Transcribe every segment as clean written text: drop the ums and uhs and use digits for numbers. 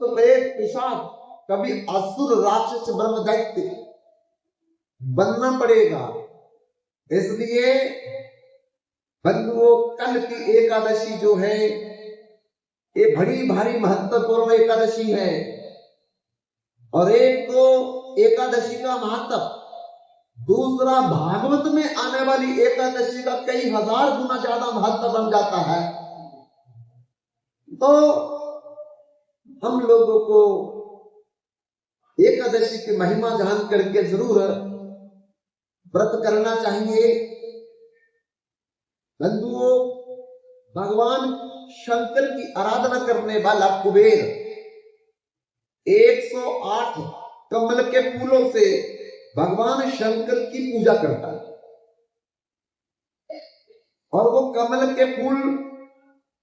तो प्रेत पिशाच, कभी असुर राक्षस ब्रह्म दैत्य बनना पड़ेगा। इसलिए बंधुओं, कल की एकादशी जो है ये बड़ी भारी महत्वपूर्ण एकादशी है। और एक तो एकादशी का महत्व, दूसरा भागवत में आने वाली एकादशी का कई हजार गुना ज्यादा महत्व बन जाता है। तो हम लोगों को एकादशी की महिमा जान करके जरूर व्रत करना चाहिए। बंधुओं, भगवान शंकर की आराधना करने वाला कुबेर 108 कमल के फूलों से भगवान शंकर की पूजा करता है। और वो कमल के फूल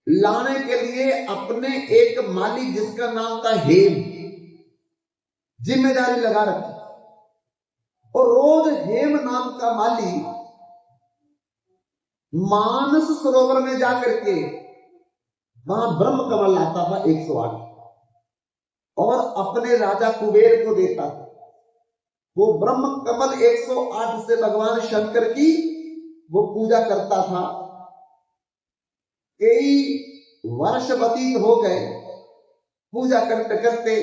लाने के लिए अपने एक माली, जिसका नाम था हेम, जिम्मेदारी लगा रखी। और रोज हेम नाम का माली मानस सरोवर में जाकर के वहां ब्रह्म कमल लाता था 108 और अपने राजा कुबेर को देता था। वो ब्रह्म कमल 108 से भगवान शंकर की वो पूजा करता था। कई वर्ष व्यतीत हो गए पूजा करते करते।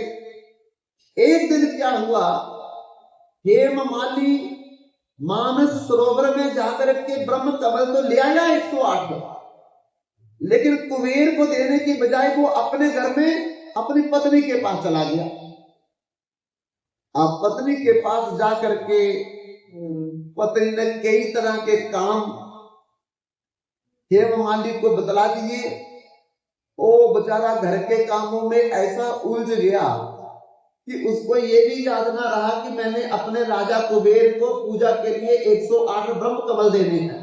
एक दिन क्या हुआ, हेम माली मानस सरोवर में जाकर के ब्रह्म कमल तो ले आया 108, लेकिन कुबेर को देने की बजाय वो अपने घर में अपनी पत्नी के पास चला गया। अब पत्नी के पास जाकर के पत्नी ने कई तरह के काम हेम माली को बतला दिए। वो बेचारा घर के कामों में ऐसा उलझ गया कि उसको ये भी याद ना रहा कि मैंने अपने राजा कुबेर को पूजा के लिए 108 ब्रह्म कमल देने हैं।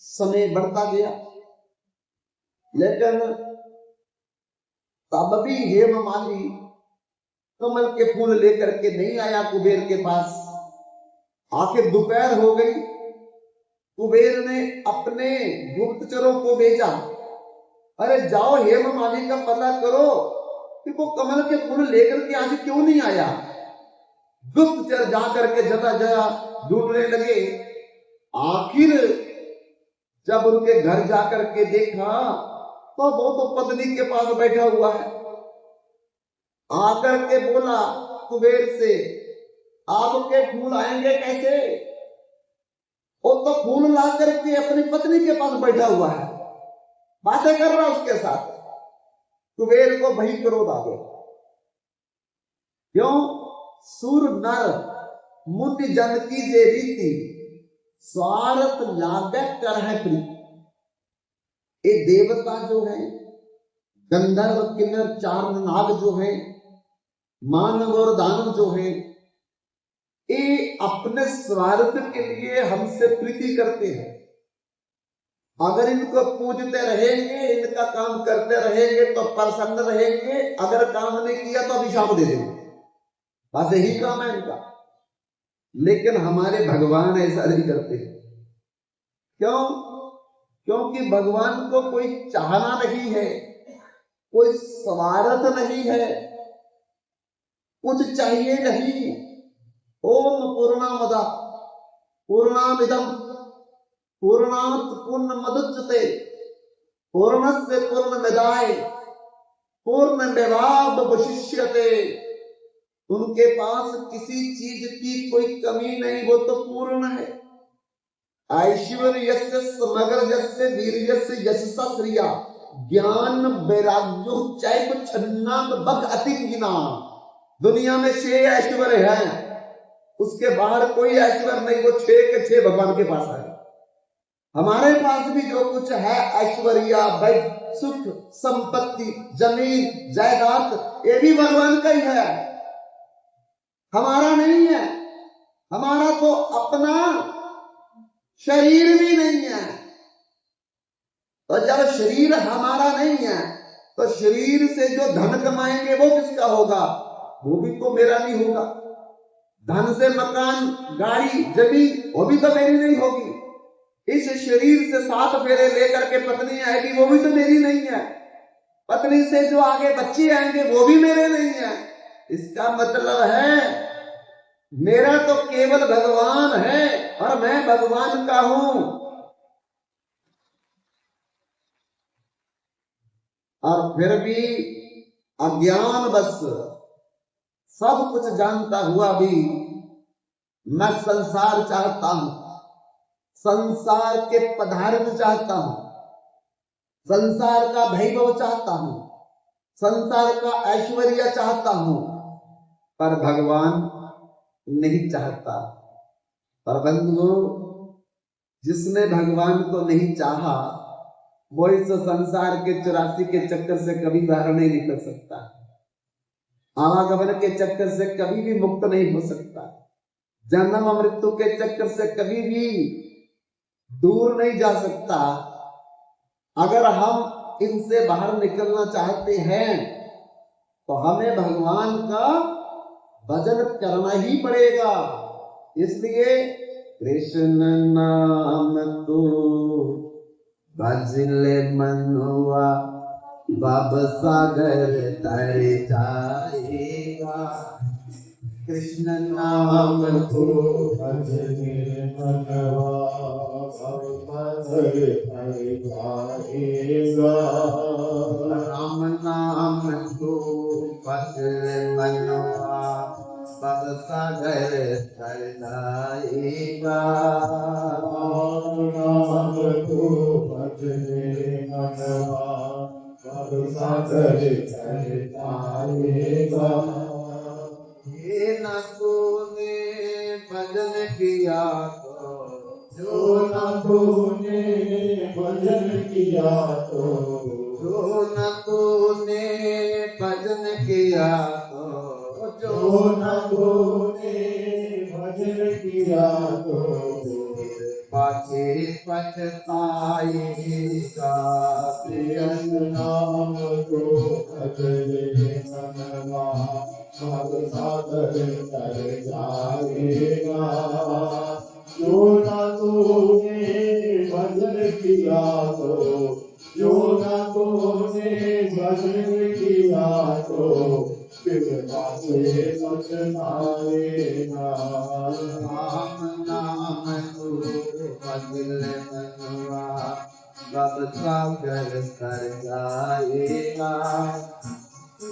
समय बढ़ता गया, लेकिन तब भी हेम माली कमल के फूल लेकर के नहीं आया कुबेर के पास। आखिर दोपहर हो गई, कुबेर ने अपने गुप्तचरों को भेजा, अरे जाओ हेम माली का पता करो कि वो कमल के फूल लेकर के आज क्यों नहीं आया। गुप्तचर जाकर के जगह जगह ढूंढने लगे। आखिर जब उनके घर जाकर के देखा तो वो तो पत्नी के पास बैठा हुआ है। आकर के बोला कुबेर से, आपके फूल आएंगे कैसे? वो तो फूल ला करके अपनी पत्नी के पास बैठा हुआ है, बातें कर रहा उसके साथ। कुबेर को वही क्रोध आ गया। क्यों? सुर नर मुनि जन की जे रीति, स्वार्थ लागे कर है प्रीति। ये देवता जो है, गंधर्व किन्नर चार नाग जो है, मानव और दानव जो है, ये अपने स्वार्थ के लिए हमसे प्रीति करते हैं। अगर इनको पूजते रहेंगे, इनका काम करते रहेंगे तो प्रसन्न रहेंगे, अगर काम नहीं किया तो अभिशाप दे देंगे। बस यही काम है इनका। लेकिन हमारे भगवान ऐसा नहीं करते। क्यों? क्योंकि भगवान को कोई चाहना नहीं है, कोई स्वार्थ नहीं है, कुछ चाहिए नहीं। ओम पूर्णामद पूर्णामिदम पूर्णात पूर्णमुदच्यते पूर्णस्य पूर्णमेवाय पूर्णमेवावशिष्यते। उनके पास किसी चीज की कोई कमी नहीं, वो तो पूर्ण है। ऐश्वर्यस्य समग्रजस्य वीर्यस्य यशसा श्रिया ज्ञान वैराग्यो चैव छन्नाम बग अतिगिना। दुनिया में 6 ऐश्वर्य हैं, उसके बाहर कोई ऐश्वर्य नहीं, वो 6 के 6 भगवान के पास है। हमारे पास भी जो कुछ है, ऐश्वर्य, वैभव, सुख, संपत्ति, जमीन, जायदाद, ये भी भगवान का ही है, हमारा नहीं है। हमारा तो अपना शरीर भी नहीं है। तो जब शरीर हमारा नहीं है तो शरीर से जो धन कमाएंगे वो किसका होगा? वो भी तो मेरा नहीं होगा। धन से मकान, गाड़ी, जमीन, वो भी तो मेरी नहीं होगी। इस शरीर से 7 फेरे लेकर के पत्नी आएगी, वो भी तो मेरी नहीं है। पत्नी से जो आगे बच्चे आएंगे वो भी मेरे नहीं है। इसका मतलब है मेरा तो केवल भगवान है और मैं भगवान का हूं। और फिर भी अज्ञान बस सब कुछ जानता हुआ भी मैं संसार चाहता हूं, संसार के पदार्थ चाहता हूं, संसार का वैभव चाहता हूं, संसार का ऐश्वर्य चाहता हूं, पर भगवान नहीं चाहता। पर बंधुओं, जिसने भगवान को नहीं चाहा वो इस संसार के 84 के चक्कर से कभी बाहर नहीं निकल सकता, आवागमन के चक्कर से कभी भी मुक्त नहीं हो सकता, जन्म मृत्यु के चक्कर से कभी भी दूर नहीं जा सकता। अगर हम इनसे बाहर निकलना चाहते हैं तो हमें भगवान का भजन करना ही पड़ेगा। इसलिए कृष्ण नाम तू भजले मनुआ बब सागर तर जाएगा। कृष्ण नाम तू भजले मनवा भव सागर तर जाएगा। राम नाम तू भजले मनुआ बब सागर तर जाएगा। नाम को भजले मनवा भव सागर तर जाएगा। ये न तूने भजन किया तो जो न तूने भजन किया तो, जो न तूने भजन किया तो, जो न तूने भजन किया तो, पाछे पछताएगा। कृष्ण नाम को भजले मनवा भव सागर तर जाएगा। जो न तूने भजन किया तो, जो न तूने भजन किया तो, फिर पाछे पछताएगा। राम नाम तू भजले मनवा बब सागर तर जाएगा।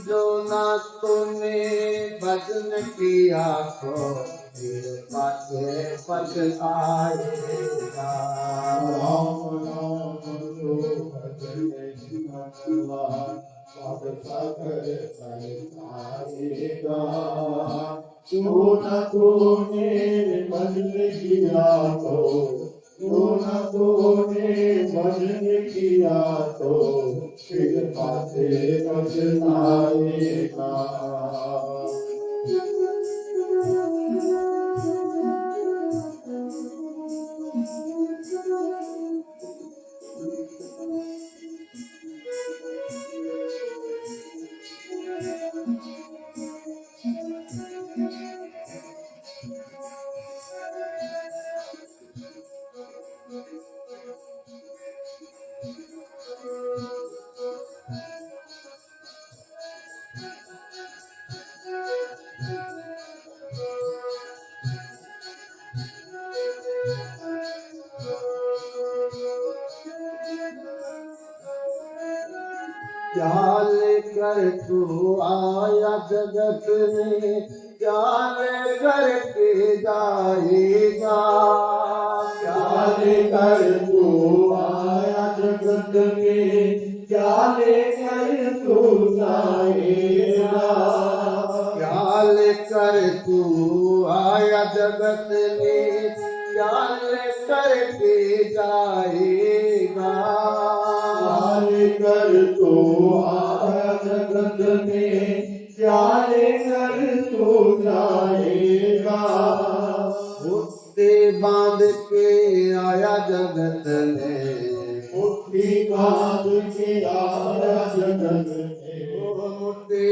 जो ना तूने भजन किया तो फिर पाछे पछताएगा। राम नाम को भजले मनवा भव सागर तर जाएगा। जो न तूने भजन किया तो, जो न तूने भजन किया तो, फिर पाछे पछताएगा। क्या लेकर तू आया जगत में, क्या लेकर के जाएगा। क्या लेकर तू आया जगत में, क्या लेकर तू जाएगा। क्या लेकर तू आया जगत में, क्या लेकर के जाएगा। क्या लेकर तू आया जगत में, क्या लेकर तू जाएगा। मुट्ठी बांध के आया जगत में, मुट्ठी बांध के आया जगत में, मुट्ठी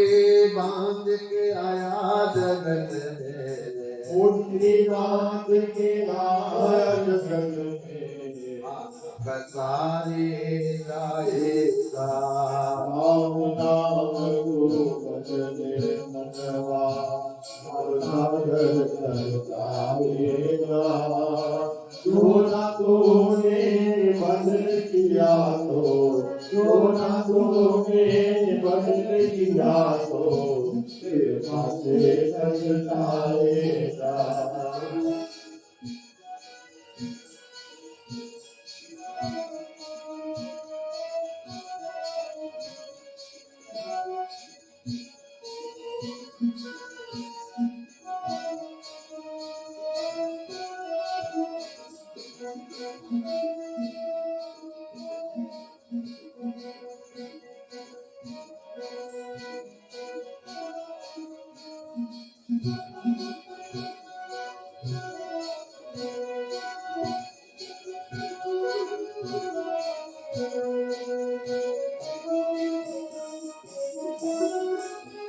बांध के आया जगत में। मुट्ठी बांध के आया जगत में। पसारे जाएगा। राम नाम को भजने मनवा और सागर तर जाएगा। जो ना तूने भजन किया जो ना तूने भजन किया तेरे पासे पछताएगा।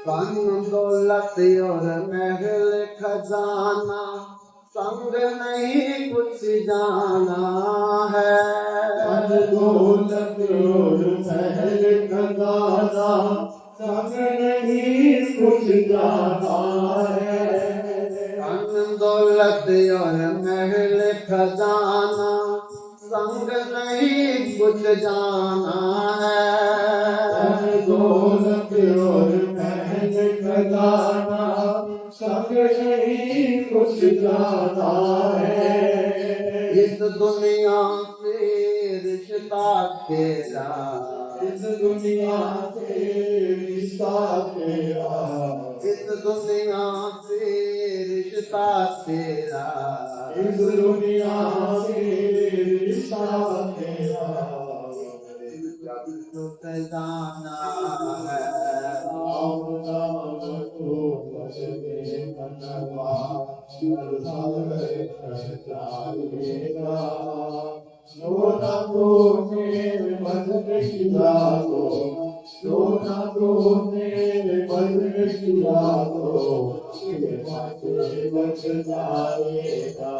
धन दौलत और महल खजाना संग नहीं कुछ जाना है। धन दौलत और महल खजाना संग नहीं कुछ जाना है। धन दौलत और महल खजाना संग नहीं कुछ जाना है। धन दौलत और महल खजाना संग नहीं कुछ जाना है। इस दुनिया से रिश्ता तेरा, इस दुनिया से रिश्ता तेरा, इस दुनिया से रिश्ता तेरा, इस दुनिया से रिश्ता तेरा जब टूट जाना है। राम नाम को भजने मनवा हर सागर तर जाएगा। जो ना तूने भजन किया जो ना तूने भजन किया तेरे पासे पछताएगा।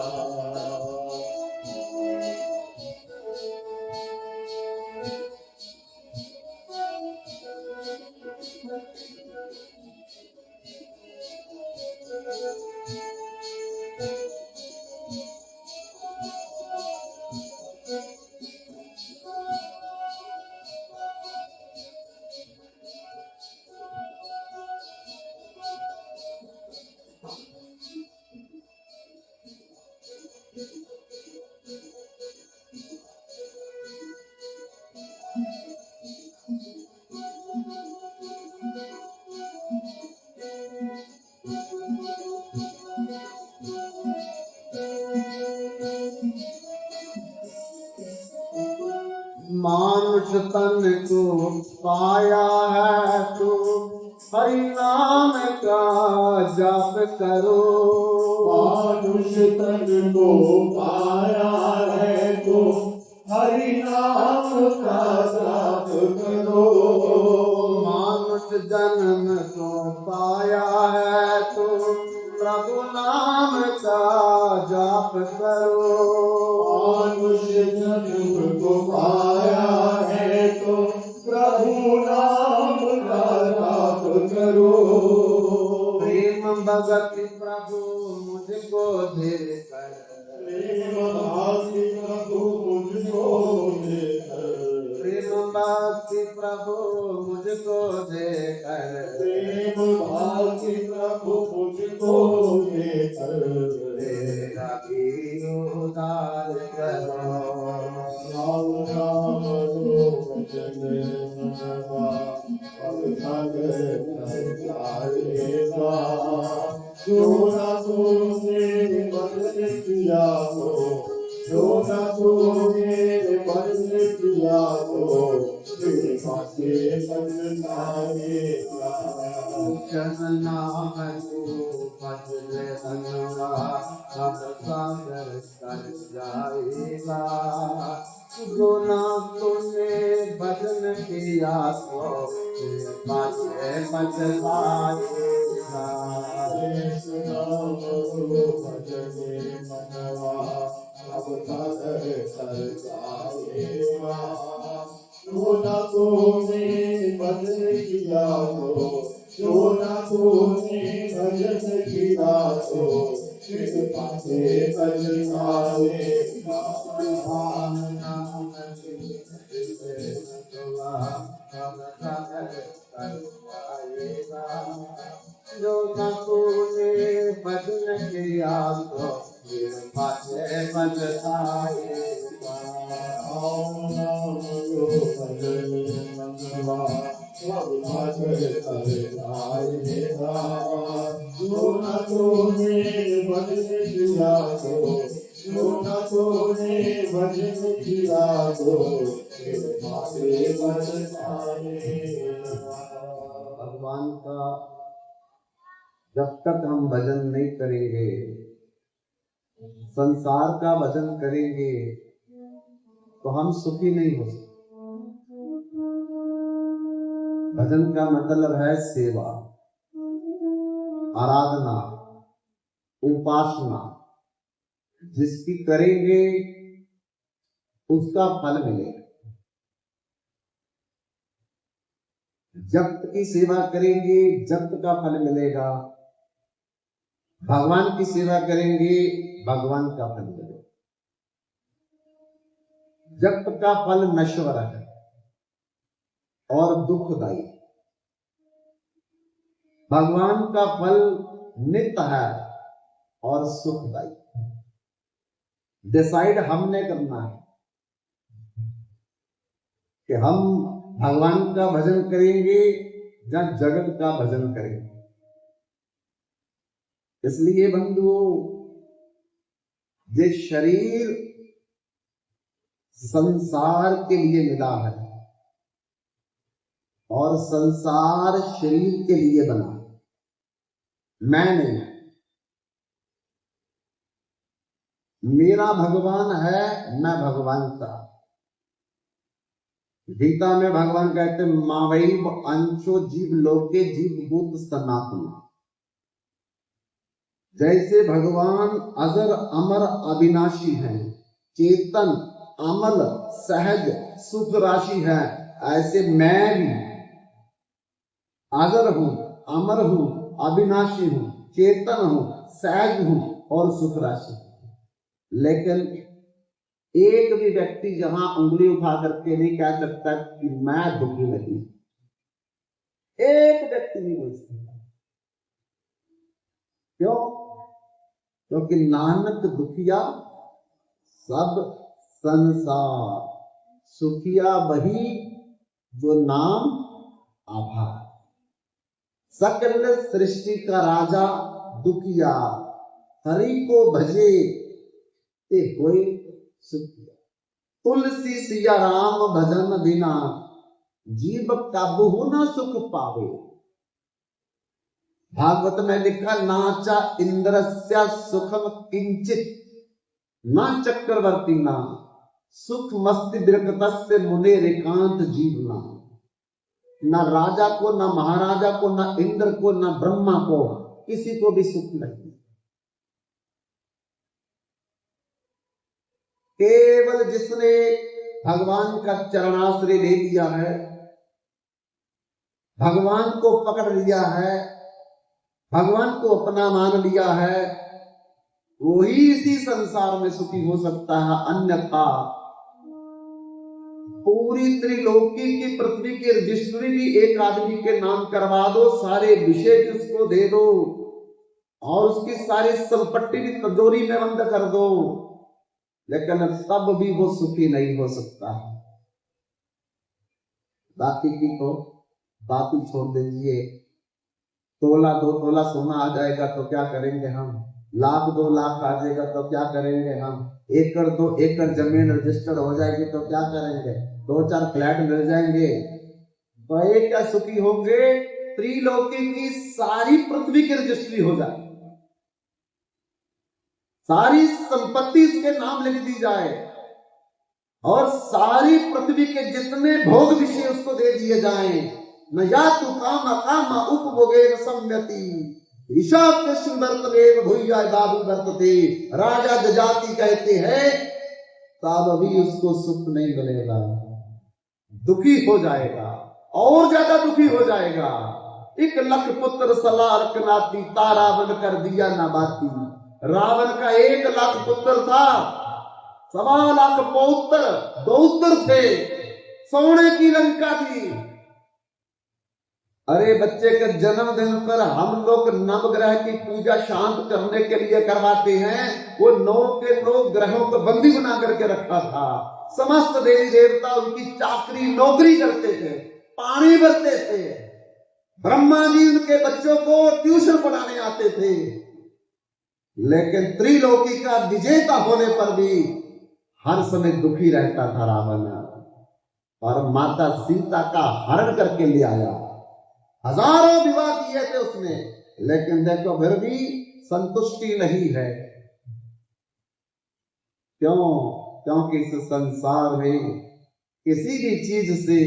मानुष तन को पाया है तो हरि नाम का जप करो। मानुष तन को पाया है तो हरि नाम का जाप करो। मानुष जन्म को पाया है तो प्रभु नाम का जाप करो। मानुष जन्म को पाया है तो प्रभु नाम का जाप करो। प्रेम भगति प्रभु मुझको देकर, प्रेम भक्ति प्रभु मुझको देकर, प्रेम भक्ति प्रभु मुझको देकर, प्रेम भक्ति प्रभु मुझको देकर तेरा भी उद्धार करो। राम नाम को भजने मनवा और सागर तर जाएगा। जो ना तूने भजन किया जो ना तूने भजन किया तेरे पासे पछताएगा। जन नाम को भजने मनवा अब सागर तर जाएगा। जो ना तूने भजन किया तो तेरे पासे पछताएगा। नाम को भजने मनवा अब तक कर जाएगा। जो न तूने भजन किया जो न तूने भजन किया फिर पासे पछताएगा। जो न तूने भजन किया तो फिर पासे पछताएगा। भगवान का जब तक हम भजन नहीं करेंगे, संसार का भजन करेंगे तो हम सुखी नहीं हो सकते। भजन का मतलब है सेवा, आराधना, उपासना। जिसकी करेंगे उसका फल मिलेगा। जप्त की सेवा करेंगे, जप्त का फल मिलेगा। भगवान की सेवा करेंगे, भगवान का फल मिलेगा। जप्त का फल नश्वर है और दुखदायी। भगवान का फल नित्य है और सुखदायी। डिसाइड हमने करना है कि हम भगवान का भजन करेंगे या जगत का भजन करेंगे। इसलिए बंधुओं, ये शरीर संसार के लिए मिला है और संसार शरीर के लिए बना। मैं नहीं, मेरा भगवान है, मैं भगवान का। गीता में भगवान कहते हैं मावैव अंशो जीव लोके जीव भूत सनातन। जैसे भगवान अजर अमर अविनाशी हैं, चेतन अमल सहज सुख राशि है, ऐसे मैं भी अजर हूं, अमर हूं, अविनाशी हूं, चेतन हूं, सहज हूं और सुख राशि। लेकिन एक भी व्यक्ति जहां उंगली उठा करके नहीं कह सकता कि मैं दुखी नहीं। एक व्यक्ति नहीं बोल सकता। क्यों? क्योंकि नानक दुखिया सब संसार, सुखिया वही जो नाम आभार। सकल सृष्टि का राजा दुखिया, हरि को भजे ते कोई सुखिया। तुलसी सिया राम भजन बिना जीव काबू न सुख पावे। भागवत में लिखा नाचा इंद्रस्य सुखम किंचित ना चक्रवर्ती ना सुख मस्ति विरक्तस्य मुने एकांत जीवना। ना राजा को, ना महाराजा को, ना इंद्र को, ना ब्रह्मा को, किसी को भी सुख नहीं। केवल जिसने भगवान का चरणाश्रय ले लिया है, भगवान को पकड़ लिया है, भगवान को अपना मान लिया है, वही इसी संसार में सुखी हो सकता है। अन्यथा पूरी त्रिलोकी की पृथ्वी की रजिस्ट्री भी एक आदमी के नाम करवा दो, सारे विषय भी उसको दे दो और उसकी सारी संपत्ति भी तिजोरी में बंद कर दो, लेकिन तब भी वो सुखी नहीं हो सकता। बाकी की तो बात ही छोड़ दीजिए। तोला 2 तोला सोना आ जाएगा तो क्या करेंगे हम? लाख 2 लाख आ जाएगा तो क्या करेंगे हम? 1 एकड़ 2 एकड़ जमीन रजिस्टर हो जाएगी तो क्या करेंगे? 2-4 फ्लैट मिल जाएंगे तो ये क्या सुखी होंगे? त्रिलोकी की सारी पृथ्वी की रजिस्ट्री हो जाए, सारी संपत्ति इसके नाम लिख दी जाए और सारी पृथ्वी के जितने भोग विषय उसको दे दिए जाएं। न या तु काम अकाम उपभोगे न सम्यति। ईशाकृष्ण वर्तमेव भूया बाबू वर्तते। राजा जजाति कहते हैं तब भी उसको सुख नहीं मिलेगा, दुखी हो जाएगा और ज्यादा दुखी हो जाएगा। 1,00,000 पुत्र सलार नाती रावण कर दिया ना बाती। रावण का 1,00,000 पुत्र था, 1,25,000 पौत्र थे, सोने की लंका थी। अरे बच्चे के जन्मदिन पर हम लोग नवग्रह की पूजा शांत करने के लिए करवाते हैं। वो 9 के 9 ग्रहों को बंदी बना करके रखा था। समस्त देवी देवता उनकी चाकरी नौकरी करते थे, पानी भरते थे। ब्रह्मा जी उनके बच्चों को ट्यूशन पढ़ाने आते थे। लेकिन त्रिलोकी का विजेता होने पर भी हर समय दुखी रहता था रावण। और माता सीता का हरण करके ले आया। हजारों विवाह किए थे उसने, लेकिन देखो फिर भी संतुष्टि नहीं है। क्यों? क्योंकि इस संसार में किसी भी चीज से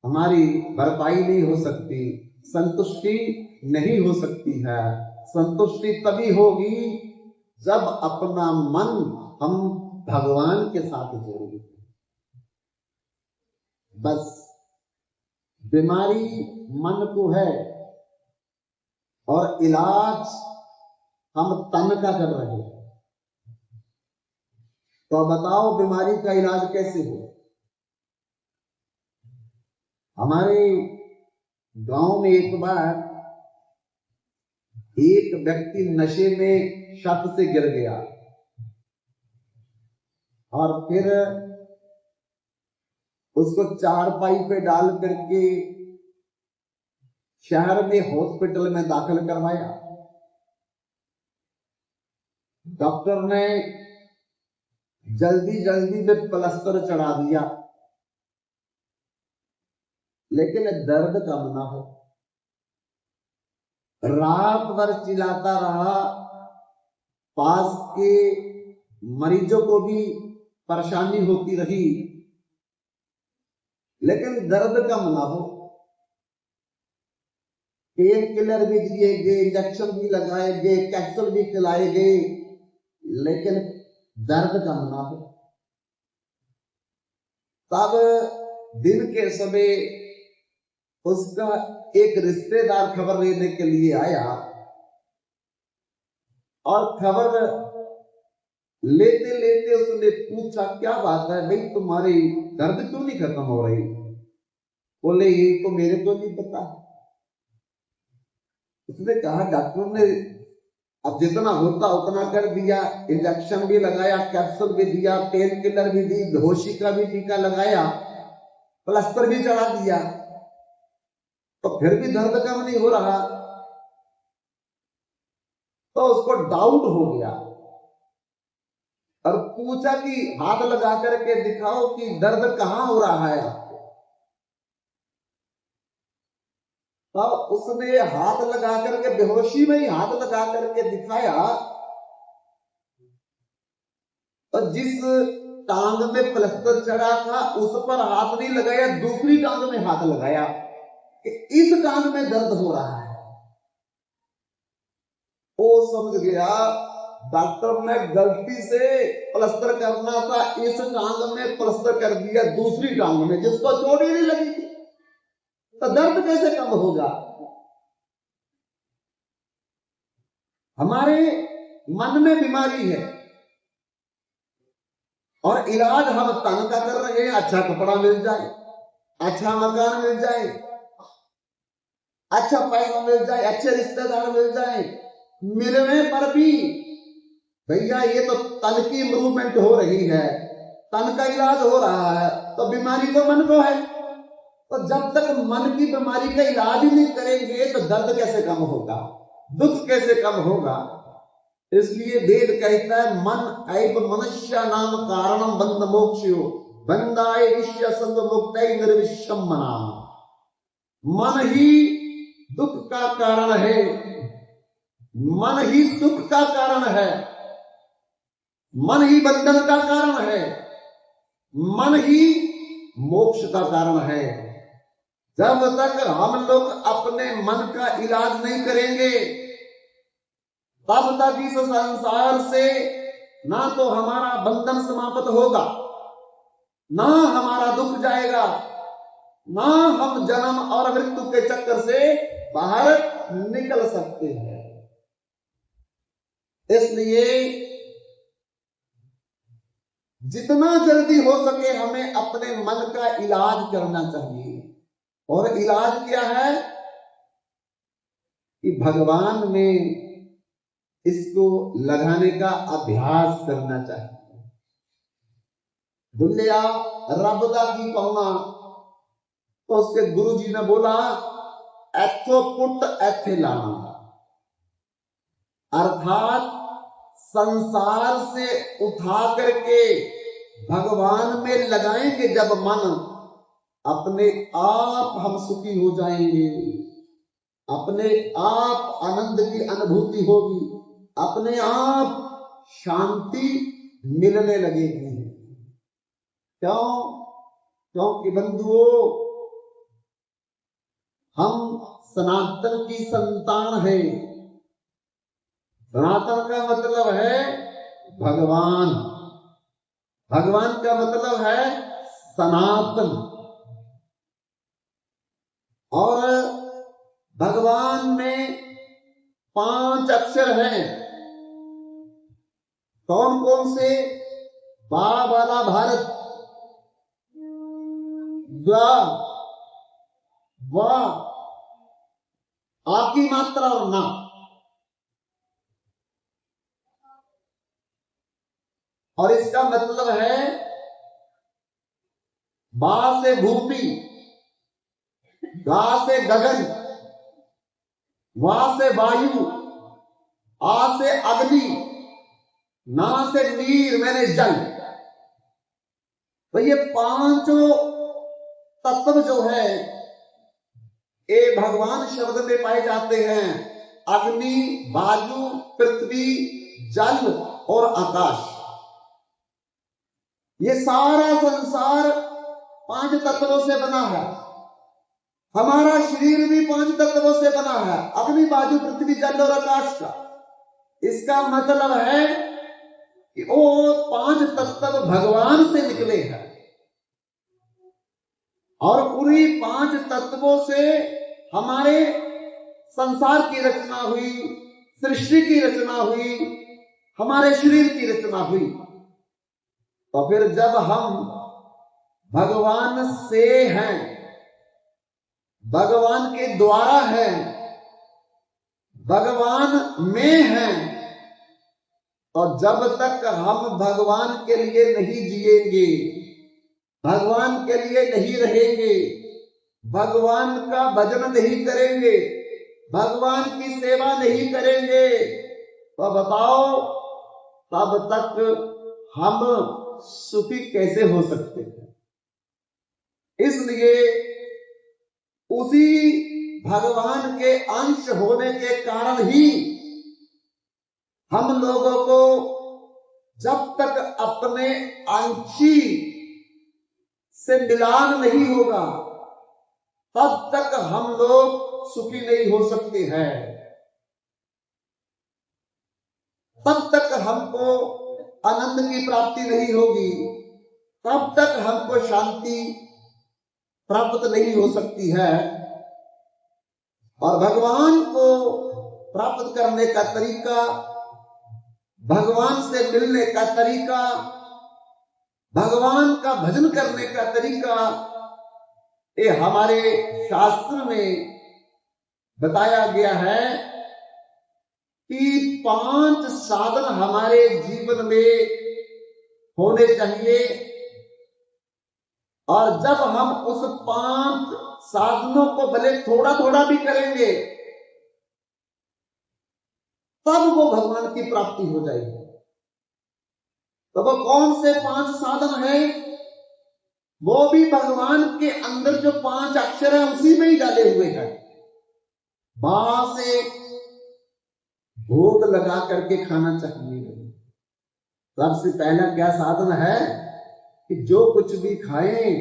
हमारी भरपाई नहीं हो सकती, संतुष्टि नहीं हो सकती है। संतुष्टि तभी होगी जब अपना मन हम भगवान के साथ जोड़ेंगे। बस बीमारी मन को है और इलाज हम तन का कर रहे हैं। तो बताओ बीमारी का इलाज कैसे हो? हमारे गांव में एक बार एक व्यक्ति नशे में छत से गिर गया और फिर उसको चारपाई पे डाल करके शहर में हॉस्पिटल में दाखिल करवाया। डॉक्टर ने जल्दी जल्दी में प्लास्टर चढ़ा दिया, लेकिन दर्द कम ना हो। रात भर चिल्लाता रहा, पास के मरीजों को भी परेशानी होती रही, लेकिन दर्द कम ना हो। पेन किलर भी दिए गए, इंजेक्शन भी लगाए गए, कैप्सूल भी खिलाए गए, लेकिन दर्द कम ना हो। तब दिन के समय उसका एक रिश्तेदार खबर लेने के लिए आया और खबर लेते लेते उसने पूछा, क्या बात है भाई, तुम्हारी दर्द क्यों नहीं खत्म हो रही? बोले ये तो मेरे को नहीं पता। उसने कहा डॉक्टर ने अब जितना होता उतना कर दिया, इंजेक्शन भी लगाया, कैप्सूल भी दिया, पेन किलर भी दी, बेहोशी का भी टीका लगाया, प्लास्टर भी चढ़ा दिया, तो फिर भी दर्द कम नहीं हो रहा। तो उसको डाउट हो गया और पूछा कि हाथ लगा करके दिखाओ कि दर्द कहां हो रहा है आपको। तो उसने हाथ लगा करके, बेहोशी में ही हाथ लगा करके दिखाया, और जिस टांग में प्लास्टर चढ़ा था उस पर हाथ नहीं लगाया, दूसरी टांग में हाथ लगाया कि इस टांग में दर्द हो रहा है। वो समझ गया डॉक्टर ने गलती से प्लास्टर करना था, इस टांग में प्लास्टर कर दिया, दूसरी टांग में जिसको चोट ही नहीं लगी थी, तो दर्द कैसे कम होगा? हमारे मन में बीमारी है और इलाज हम तन का कर रहे हैं। अच्छा कपड़ा मिल जाए, अच्छा मकान मिल जाए, अच्छा पैसा मिल जाए, अच्छे रिश्तेदार मिल जाए, मिलने पर भी भैया ये तो तन की इंप्रूवमेंट हो रही है, तन का इलाज हो रहा है, तो बीमारी तो मन को है। तो जब तक मन की बीमारी का इलाज ही नहीं करेंगे तो दर्द कैसे कम होगा, दुख कैसे कम होगा? इसलिए वेद कहता है मन ऐब मनुष्य नाम कारणम बंध मोक्षो बंदाय ईश्य संग मुक्तै निर्विषम्मना। मन ही दुख का कारण है, मन ही सुख का कारण है, मन ही बंधन का कारण है, मन ही मोक्ष का कारण है। जब तक हम लोग अपने मन का इलाज नहीं करेंगे तब तक इस संसार से ना तो हमारा बंधन समाप्त होगा, ना हमारा दुख जाएगा, ना हम जन्म और मृत्यु के चक्कर से बाहर निकल सकते हैं। इसलिए जितना जल्दी हो सके हमें अपने मन का इलाज करना चाहिए। और इलाज क्या है कि भगवान में इसको लगाने का अभ्यास करना चाहिए। दुनिया रबदा की पहुना तो उसके गुरु जी ने बोला एथो पुट एथे लाना, अर्थात संसार से उठा करके भगवान में लगाएंगे जब मन, अपने आप हम सुखी हो जाएंगे, अपने आप आनंद की अनुभूति होगी, अपने आप शांति मिलने लगेगी। क्यों? क्योंकि बंधुओं, हम सनातन की संतान हैं। सनातन का मतलब है भगवान, भगवान का मतलब है सनातन। और भगवान में 5 अक्षर हैं। कौन कौन से? बा वाला भारत, वा, आ की मात्रा और ना। और इसका मतलब है बा से भूमि, गा से गगन, वा से वायु, आ से अग्नि, ना से नीर मैंने जल। तो ये 5 तत्व जो है ये भगवान शब्द में पाए जाते हैं। अग्नि, वायु, पृथ्वी, जल और आकाश। ये सारा संसार 5 तत्वों से बना है। हमारा शरीर भी 5 तत्वों से बना है, अग्नि, वायु, पृथ्वी, जल और आकाश का। इसका मतलब है कि वो 5 तत्व भगवान से निकले हैं और उन्हीं 5 तत्वों से हमारे संसार की रचना हुई, सृष्टि की रचना हुई, हमारे शरीर की रचना हुई। तो फिर जब हम भगवान से हैं, भगवान के द्वारा हैं, भगवान में हैं, और जब तक हम भगवान के लिए नहीं जिएंगे, भगवान के लिए नहीं रहेंगे, भगवान का भजन नहीं करेंगे, भगवान की सेवा नहीं करेंगे, तो बताओ तब तक हम सुखी कैसे हो सकते हैं? इसलिए उसी भगवान के अंश होने के कारण ही हम लोगों को जब तक अपने अंशी से मिलान नहीं होगा तब तक हम लोग सुखी नहीं हो सकते हैं। तब तक हमको आनंद की प्राप्ति नहीं होगी, तब तक हमको शांति प्राप्त नहीं हो सकती है। और भगवान को प्राप्त करने का तरीका, भगवान से मिलने का तरीका, भगवान का भजन करने का तरीका, ये हमारे शास्त्र में बताया गया है कि 5 साधन हमारे जीवन में होने चाहिए। और जब हम उस 5 साधनों को भले थोड़ा थोड़ा भी करेंगे तब वो भगवान की प्राप्ति हो जाएगी। तो वो कौन से 5 साधन हैं? वो भी भगवान के अंदर जो 5 अक्षर है उसी में ही डाले हुए हैं। बा से भोग लगा करके खाना चाहिए। सबसे पहला क्या साधन है कि जो कुछ भी खाएं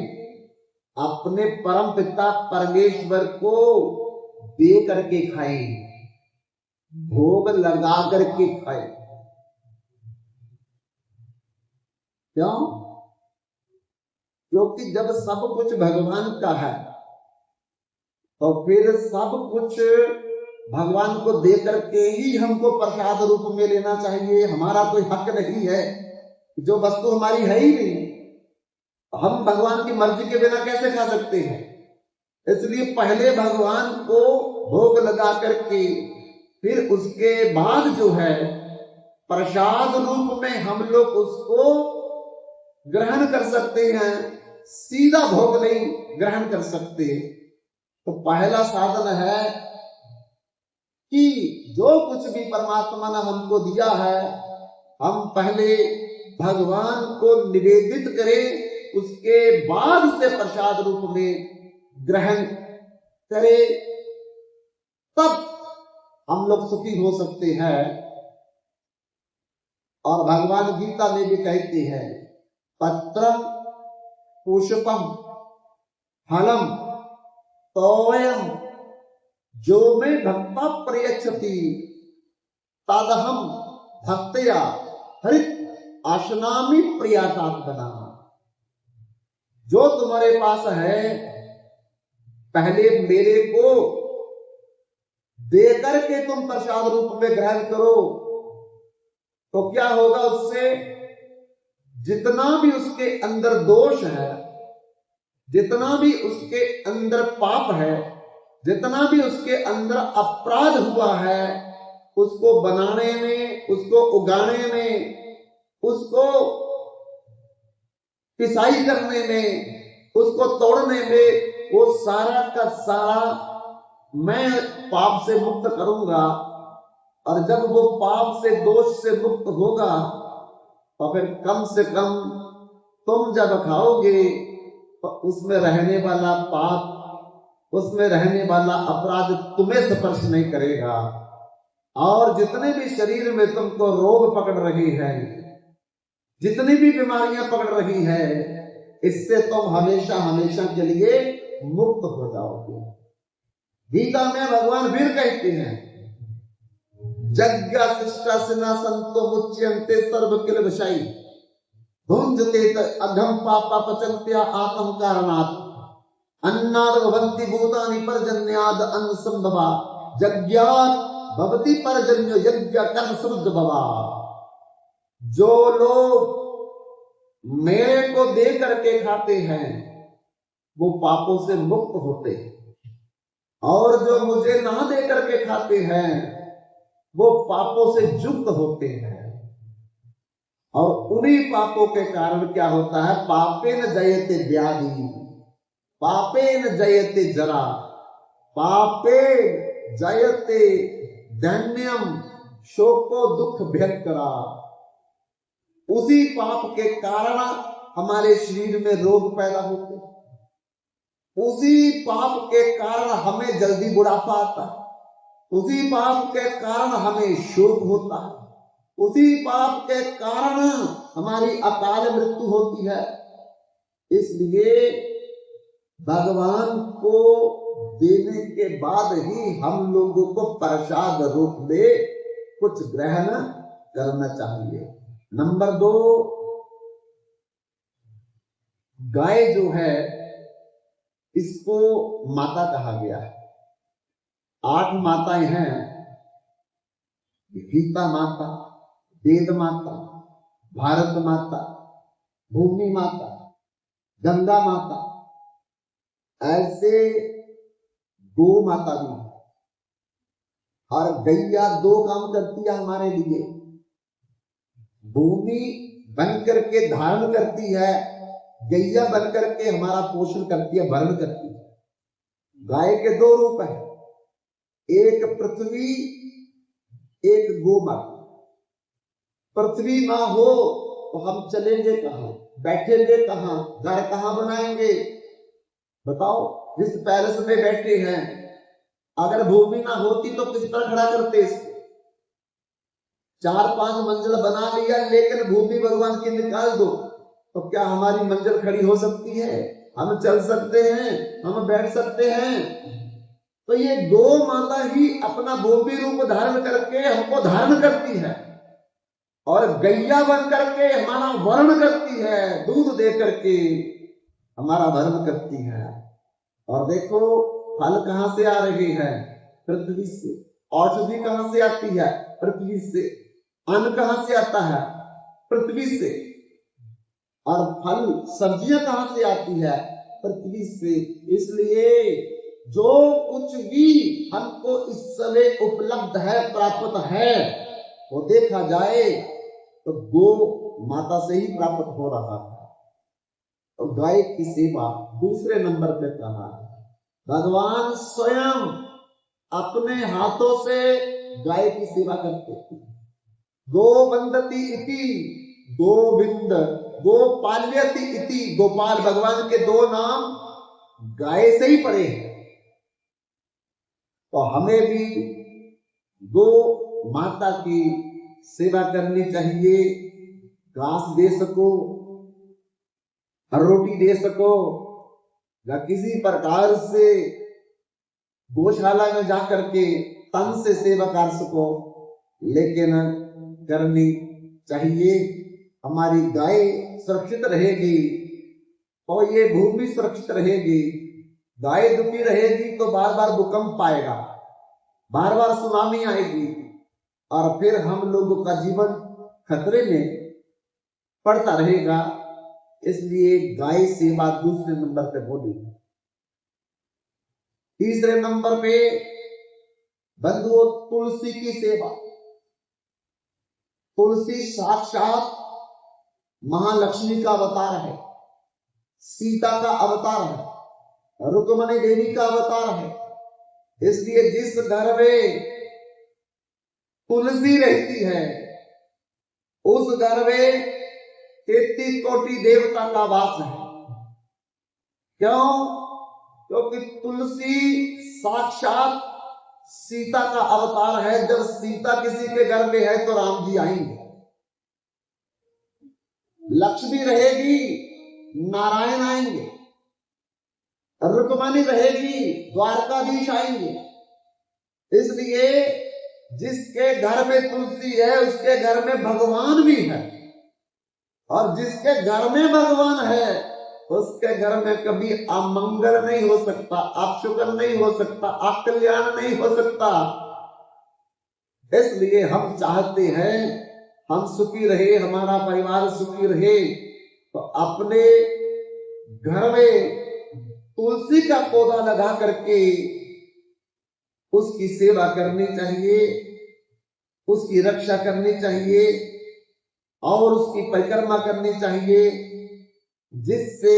अपने परम पिता परमेश्वर को दे करके खाएं। भोग लगा करके खाए। क्यों? क्योंकि जब सब कुछ भगवान का है तो फिर सब कुछ भगवान को दे करके ही हमको प्रसाद रूप में लेना चाहिए। हमारा कोई हक नहीं है, जो वस्तु हमारी है ही नहीं, हम भगवान की मर्जी के बिना कैसे खा सकते हैं? इसलिए पहले भगवान को भोग लगा करके फिर उसके बाद जो है प्रसाद रूप में हम लोग उसको ग्रहण कर सकते हैं, सीधा भोग नहीं ग्रहण कर सकते। तो पहला साधन है कि जो कुछ भी परमात्मा ने हमको दिया है हम पहले भगवान को निवेदित करें, उसके बाद से प्रसाद रूप में ग्रहण करें, तब हम लोग सुखी हो सकते हैं। और भगवान गीता में भी कहते हैं पत्रम पुष्पम फलम तोयम जो में भक्ता प्रयच्छति तदहम भक्तया हरित आशनामि प्रियातात्मना। जो तुम्हारे पास है पहले मेरे को दे करके तुम प्रसाद रूप में ग्रहण करो, तो क्या होगा उससे? जितना भी उसके अंदर दोष है, जितना भी उसके अंदर पाप है, जितना भी उसके अंदर अपराध हुआ है, उसको बनाने में, उसको उगाने में, उसको पिसाई करने में, उसको तोड़ने में, वो सारा का सारा मैं पाप से मुक्त करूंगा। और जब वो पाप से, दोष से मुक्त होगा तो फिर कम से कम तुम जब खाओगे तो उसमें रहने वाला पाप, उसमें रहने वाला अपराध तुम्हें स्पर्श नहीं करेगा। और जितने भी शरीर में तुमको रोग पकड़ रही है, जितनी भी बीमारियां पकड़ रही है, इससे तुम हमेशा हमेशा के लिए मुक्त हो जाओगे। गीता में भगवान फिर कहते हैं जग्गा शिष्टा सिना संतो मुच्यन्ते सर्व किल विषयी भुंजते अघम पापा पचन्त्या आत्म कारणात् अन्नाद भवन्ति भूतानि पर्जन्याद अन्न संभवा जग्यात् भवति पर्जन्यो यज्ञ कर्म समृद्ध भवा। जो लोग मेरे को दे करके खाते हैं वो पापों से मुक्त होते हैं, और जो मुझे ना दे करके खाते हैं वो पापों से युक्त होते हैं। और उन्हीं पापों के कारण क्या होता है? पापेन जयते व्याधि, पापेन जयते जरा, पापे जयते दैन्यम शोको दुख भयंकरा। उसी पाप के कारण हमारे शरीर में रोग पैदा होते, उसी पाप के कारण हमें जल्दी बुढ़ापा आता है, उसी पाप के कारण हमें शोक होता है, उसी पाप के कारण हमारी अकाल मृत्यु होती है। इसलिए भगवान को देने के बाद ही हम लोगों को प्रसाद रूप में कुछ ग्रहण करना चाहिए। नंबर 2, गाय जो है इसको माता कहा गया है। 8 माताएं हैं, गीता माता, वेद माता, भारत माता, भूमि माता, गंगा माता, ऐसे गो माता भी है। और गैया 2 काम करती है हमारे लिए, भूमि बन करके धारण करती है, गैया बन करके हमारा पोषण करती है, भरण करती है। गाय के 2 रूप है, एक पृथ्वी, एक गोमाता। पृथ्वी ना हो तो हम चलेंगे कहां, बैठेंगे कहां, घर कहां बनाएंगे? बताओ, जिस पैलेस में बैठे हैं अगर भूमि ना होती तो किस पर खड़ा करते इसको? 4-5 मंजिल बना लिया, लेकिन भूमि भगवान की निकाल दो तो क्या हमारी मंजिल खड़ी हो सकती है? हम चल सकते हैं, हम बैठ सकते हैं? तो ये गो माता ही अपना गोपी रूप धारण करके हमको धारण करती है और गैया बन करके हमारा वर्ण करती है, दूध दे करके हमारा वर्ण करती है। और देखो फल कहां से आ रहे हैं? पृथ्वी से। औषधि कहां से आती है? पृथ्वी से। अन्न कहां से आता है? पृथ्वी से। और फल सब्जियां कहां से आती है? पृथ्वी से। इसलिए जो कुछ भी हमको इस समय उपलब्ध है, प्राप्त है, वो देखा जाए तो गो माता से ही प्राप्त हो रहा है। और गाय की सेवा दूसरे नंबर पे कहा है। भगवान स्वयं अपने हाथों से गाय की सेवा करते हैं। गोवंदती इति गोविंद, गोपाल्यति इति गोपाल, भगवान के दो नाम गाय से ही पड़े हैं। तो हमें भी गो माता की सेवा करनी चाहिए। घास दे सको, रोटी दे सको, या किसी प्रकार से गौशाला में जाकर के तन से सेवा कर सको, लेकिन करनी चाहिए। हमारी गाय सुरक्षित रहेगी और ये भूमि सुरक्षित रहेगी। गाय दुखी रहेगी तो बार बार भूकंप आएगा, बार बार सुनामी आएगी और फिर हम लोगों का जीवन खतरे में पड़ता रहेगा। इसलिए गाय सेवा दूसरे नंबर पे बोली। तीसरे नंबर पे बंधुओं तुलसी की सेवा। तुलसी साक्षात महालक्ष्मी का अवतार है, सीता का अवतार है, रुक्मणी देवी का अवतार है। इसलिए जिस घर में तुलसी रहती है उस घर में 33 कोटि देवता का वास है। क्यों? क्योंकि तुलसी साक्षात सीता का अवतार है। जब सीता किसी के घर में है तो राम जी आएंगे। लक्ष्मी रहेगी, नारायण आएंगे। रुक्मणी रहेगी, द्वारकाधीश आएंगे। इसलिए जिसके घर में तुलसी है उसके घर में भगवान भी है, और जिसके घर में भगवान है उसके घर में कभी अमंगल नहीं हो सकता, अपशुकन नहीं हो सकता, अकल्याण नहीं हो सकता। इसलिए हम चाहते हैं हम सुखी रहे, हमारा परिवार सुखी रहे, तो अपने घर में तुलसी का पौधा लगा करके उसकी सेवा करनी चाहिए, उसकी रक्षा करनी चाहिए और उसकी परिक्रमा करनी चाहिए, जिससे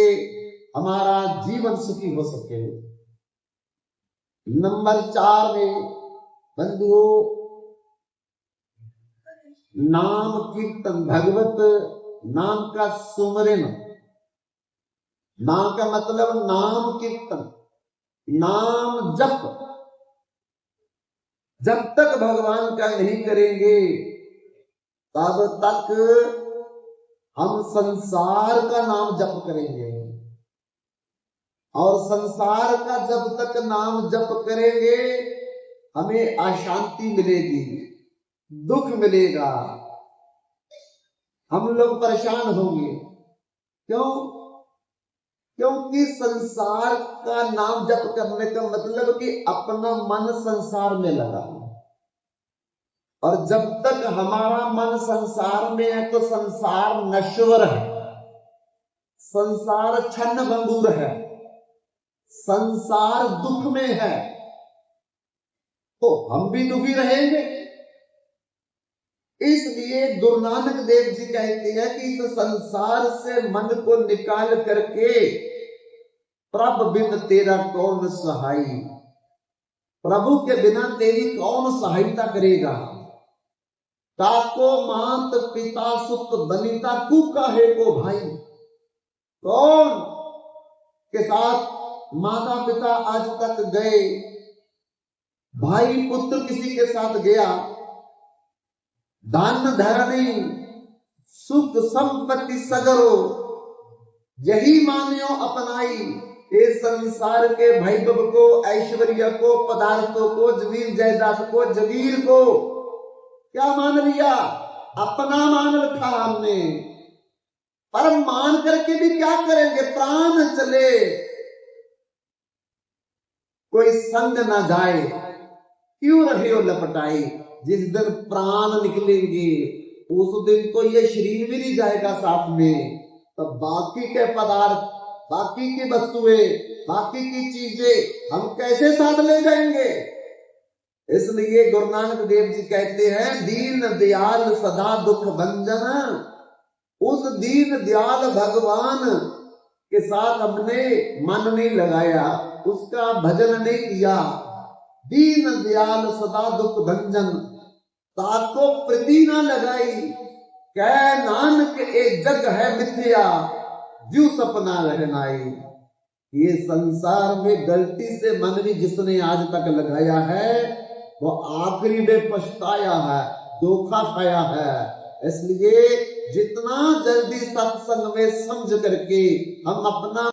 हमारा जीवन सुखी हो सके। नंबर 4 में बंधुओं नाम कीर्तन, भगवत नाम का सुमरन। नाम का मतलब नाम कीर्तन, नाम जप। जब तक भगवान का नहीं करेंगे तब तक हम संसार का नाम जप करेंगे, और संसार का जब तक नाम जप करेंगे हमें अशांति मिलेगी, दुख मिलेगा, हम लोग परेशान होंगे। क्यों? क्योंकि संसार का नाम जप करने का मतलब कि अपना मन संसार में लगा, और जब तक हमारा मन संसार में है तो संसार नश्वर है, संसार छन्न भंगुर है, संसार दुख में है, तो हम भी दुखी रहेंगे। इसलिए गुरु नानक देव जी कहते हैं कि इस संसार से मन को निकाल करके प्रभु बिन तेरा कौन सहाय, प्रभु के बिना तेरी कौन सहायता करेगा। ताको मात पिता सुत बनिता कु काहे को भाई। कौन के साथ माता पिता आज तक गए, भाई पुत्र किसी के साथ गया, धन धरनी सुख संपत्ति सगरो यही मानियो अपनाई, इस संसार के वैभव को, ऐश्वर्य को, पदार्थों को, जमीन जायदाद को, जगीर को क्या मान लिया? अपना मान रखा हमने। पर मान करके भी क्या करेंगे? प्राण चले कोई संग ना जाए, क्यों रहे हो लपटाई। जिस दिन प्राण निकलेंगे उस दिन तो ये शरीर भी नहीं जाएगा साथ में, तो बाकी के पदार्थ, बाकी की वस्तुएं, बाकी की चीजें हम कैसे साथ ले जाएंगे? इसलिए गुरु नानक देव जी कहते हैं, दीन दयाल सदा दुख भंजन। उस दीन दयाल भगवान के साथ हमने मन नहीं लगाया, उसका भजन नहीं किया। दीन दयाल सदा दुख भंजन, ताको प्रति ना लगाई। कह नानक ए जग है मिथ्या, जो सपना रहनाई। ये संसार में गलती से मन भी जिसने आज तक लगाया है, वो आखिरी में पछताया है, धोखा खाया है। इसलिए जितना जल्दी सत्संग में समझ करके हम अपना